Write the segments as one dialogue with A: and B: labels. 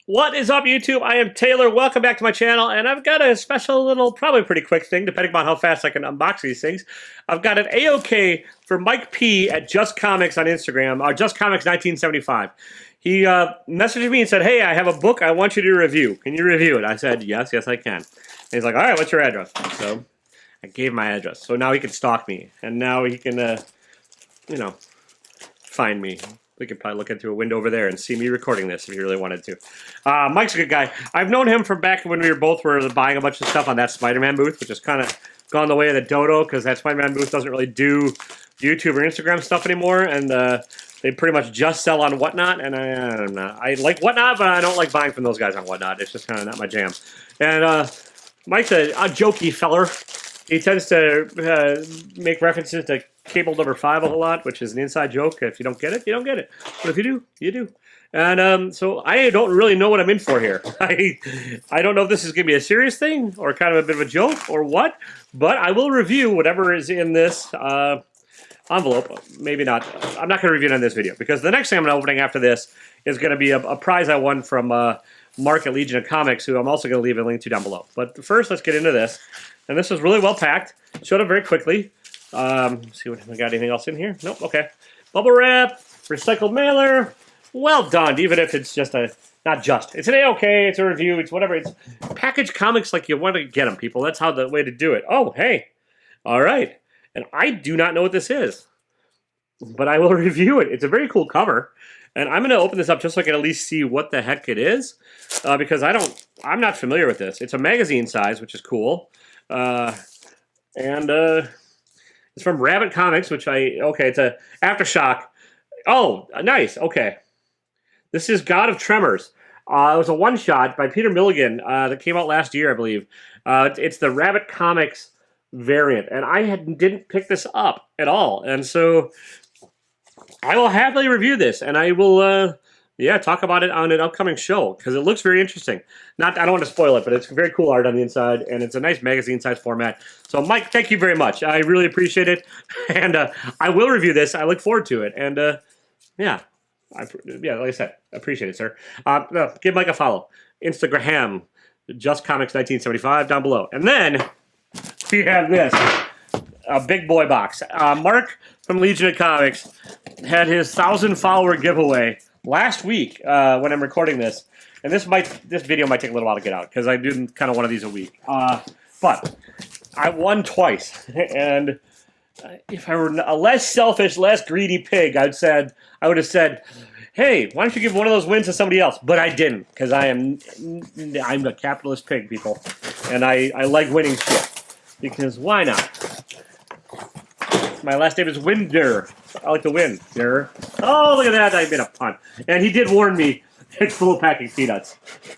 A: What is up, YouTube? I am Taylor. Welcome back to my channel, and I've got a special little, probably pretty quick thing, depending upon how fast I can unbox these things. I've got an A-OK for Mike P at Just Comics on Instagram, or JUSTCOMICS1975. He messaged me and said, "Hey, I have a book I want you to review. Can you review it?" I said, yes, I can. And he's like, "All right, what's your address?" So I gave him my address. So now he can stalk me, and now he can, find me. We could probably look in through a window over there and see me recording this if you really wanted to. Mike's a good guy. I've known him from back when we were buying a bunch of stuff on that Spider-Man booth, which has kind of gone the way of the dodo because that Spider-Man booth doesn't really do YouTube or Instagram stuff anymore, and they pretty much just sell on Whatnot, and I don't know. I like Whatnot, but I don't like buying from those guys on Whatnot. It's just kind of not my jam. And Mike's a jokey feller. He tends to make references to Cable Number 5 a whole lot, which is an inside joke. If you don't get it, you don't get it. But if you do, you do. And so I don't really know what I'm in for here. I don't know if this is going to be a serious thing or kind of a bit of a joke or what, but I will review whatever is in this envelope. Maybe not. I'm not going to review it on this video because the next thing I'm opening after this is going to be a prize I won from Mark at Legion of Comics, who I'm also going to leave a link to down below. But first, let's get into this. And this was really well packed. Showed up very quickly. See what we got. Anything else in here? Nope. Okay. Bubble wrap, recycled mailer. Well done. Even if it's just it's an A-OK. It's a review. It's whatever. It's package comics like you want to get them, people. That's how the way to do it. Oh, hey. All right. And I do not know what this is, but I will review it. It's a very cool cover. And I'm going to open this up just so I can at least see what the heck it is, because I'm not familiar with this. It's a magazine size, which is cool. It's from Rabbit Comics, which it's a Aftershock. Oh, nice. Okay. This is God of Tremors. It was a one-shot by Peter Milligan that came out last year, I believe. It's the Rabbit Comics variant, and I didn't pick this up at all. And so I will happily review this, and I will talk about it on an upcoming show because it looks very interesting. I don't want to spoil it, but it's very cool art on the inside, and it's a nice magazine-size format. So, Mike, thank you very much. I really appreciate it, and I will review this. I look forward to it, and like I said, appreciate it, sir. Give Mike a follow. Instagram, JustComics1975 down below, and then we have this. A big boy box. Mark from Legion of Comics had his 1,000-follower giveaway last week when I'm recording this, and this video might take a little while to get out because I do kind of one of these a week. But I won twice, and if I were a less selfish, less greedy pig, I would have said, "Hey, why don't you give one of those wins to somebody else?" But I didn't because I'm a capitalist pig, people, and I like winning shit because why not? My last name is Winder. I like to win. Oh, look at that. I made a pun. And he did warn me it's full of packing peanuts.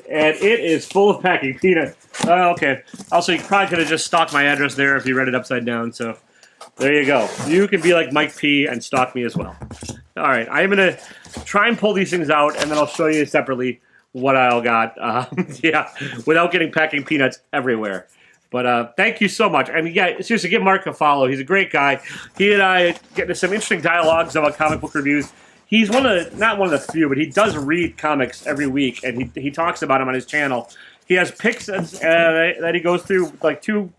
A: And it is full of packing peanuts. Oh, okay. Also, you probably could have just stalked my address there if you read it upside down. So there you go. You can be like Mike P and stalk me as well. All right. I'm going to try and pull these things out, and then I'll show you separately what I all got. Without getting packing peanuts everywhere. But thank you so much. And yeah, seriously, give Mark a follow. He's a great guy. He and I get into some interesting dialogues about comic book reviews. He's not one of the few, but he does read comics every week, and he talks about them on his channel. He has picks that he goes through, like two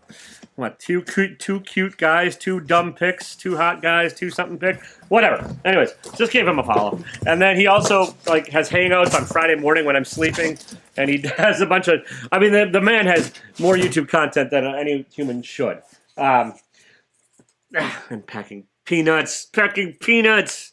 A: cute guys, two dumb picks, two hot guys, two something pick, whatever. Anyways, just give him a follow. And then he also has hangouts on Friday morning when I'm sleeping, and he has a bunch of. I mean, the man has more YouTube content than any human should. And packing peanuts,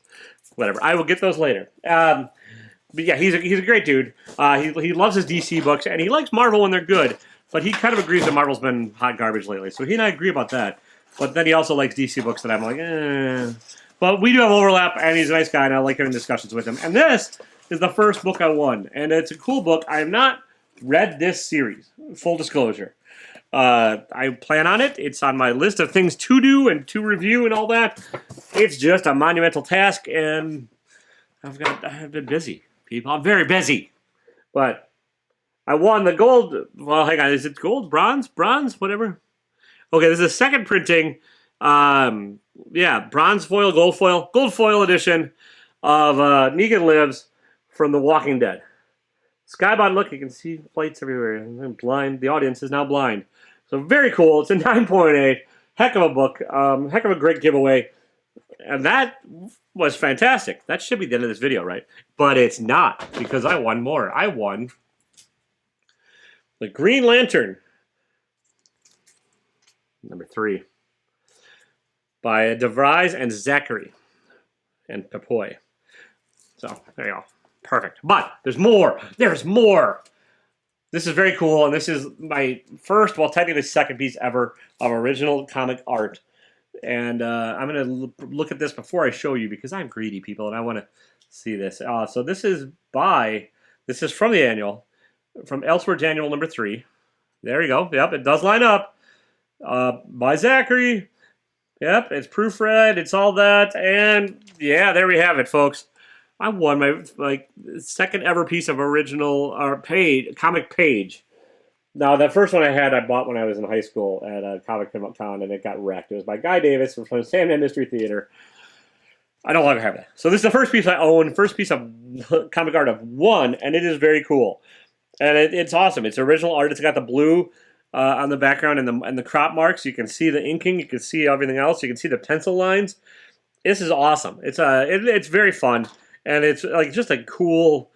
A: whatever. I will get those later. But yeah, he's a great dude. He loves his DC books, and he likes Marvel when they're good. But he kind of agrees that Marvel's been hot garbage lately. So he and I agree about that. But then he also likes DC books that I'm like, eh. But we do have overlap, and he's a nice guy, and I like having discussions with him. And this is the first book I won. And it's a cool book. I have not read this series, full disclosure. I plan on it. It's on my list of things to do and to review and all that. It's just a monumental task, and I've been busy, people. I'm very busy. But I won the gold. Well, hang on. Is it gold? Bronze? Whatever. Okay, this is a second printing. Bronze foil, gold foil edition of Negan Lives from The Walking Dead. Skybot, look, you can see lights everywhere. I'm blind. The audience is now blind. So very cool. It's a 9.8. Heck of a book. Heck of a great giveaway. And that was fantastic. That should be the end of this video, right? But it's not, because I won more. I won the Green Lantern, #3, by DeVries and Zachary and Papoy. So, there you go. Perfect. But there's more. There's more. This is very cool, and this is my first, well, technically second piece ever of original comic art. And I'm going to look at this before I show you, because I'm greedy, people, and I want to see this. So this is from the annual, from Elseworlds Annual #3. There you go. Yep, it does line up. By Zachary. Yep, it's proofread. It's all that. And yeah, there we have it, folks. I won my second ever piece of original comic page. Now, that first one I bought when I was in high school at a Comic Con, and it got wrecked. It was by Guy Davis from Sam Industry Theater. I no longer have that. So this is the first piece I own, first piece of comic art I've won, and it is very cool. And it's awesome. It's original art. It's got the blue on the background and the crop marks. You can see the inking. You can see everything else. You can see the pencil lines. This is awesome. It's very fun, and it's like just a cool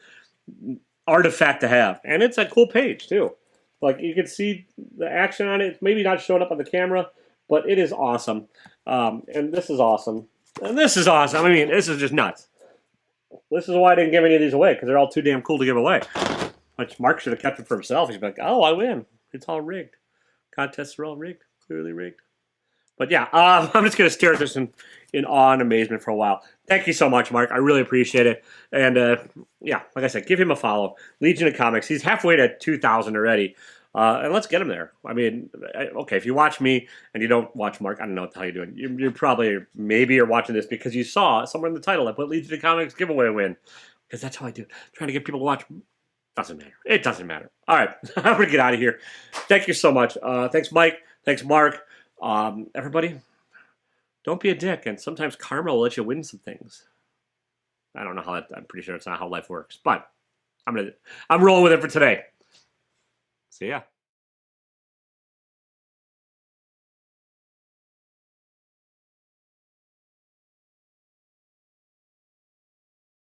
A: artifact to have. And it's a cool page too. Like, you can see the action on it. It's maybe not showing up on the camera, but it is awesome. And this is awesome. And this is awesome. I mean, this is just nuts. This is why I didn't give any of these away, because they're all too damn cool to give away. Which Mark should have kept it for himself. He's like, oh, I win. It's all rigged. Contests are all rigged. Clearly rigged. But yeah, I'm just going to stare at this in awe and amazement for a while. Thank you so much, Mark. I really appreciate it. And yeah, like I said, give him a follow. Legion of Comics. He's halfway to 2,000 already. And let's get him there. I mean, okay, if you watch me and you don't watch Mark, I don't know what the hell you're doing. You're probably, maybe you're watching this because you saw somewhere in the title I put Legion of Comics giveaway win. Because that's how I do. Trying to get people to watch. Doesn't matter. It doesn't matter. All right, I'm going to get out of here. Thank you so much. Thanks, Mike. Thanks, Mark. Everybody, don't be a dick, and sometimes karma will let you win some things. I don't know how I'm pretty sure it's not how life works, but I'm rolling with it for today. See ya.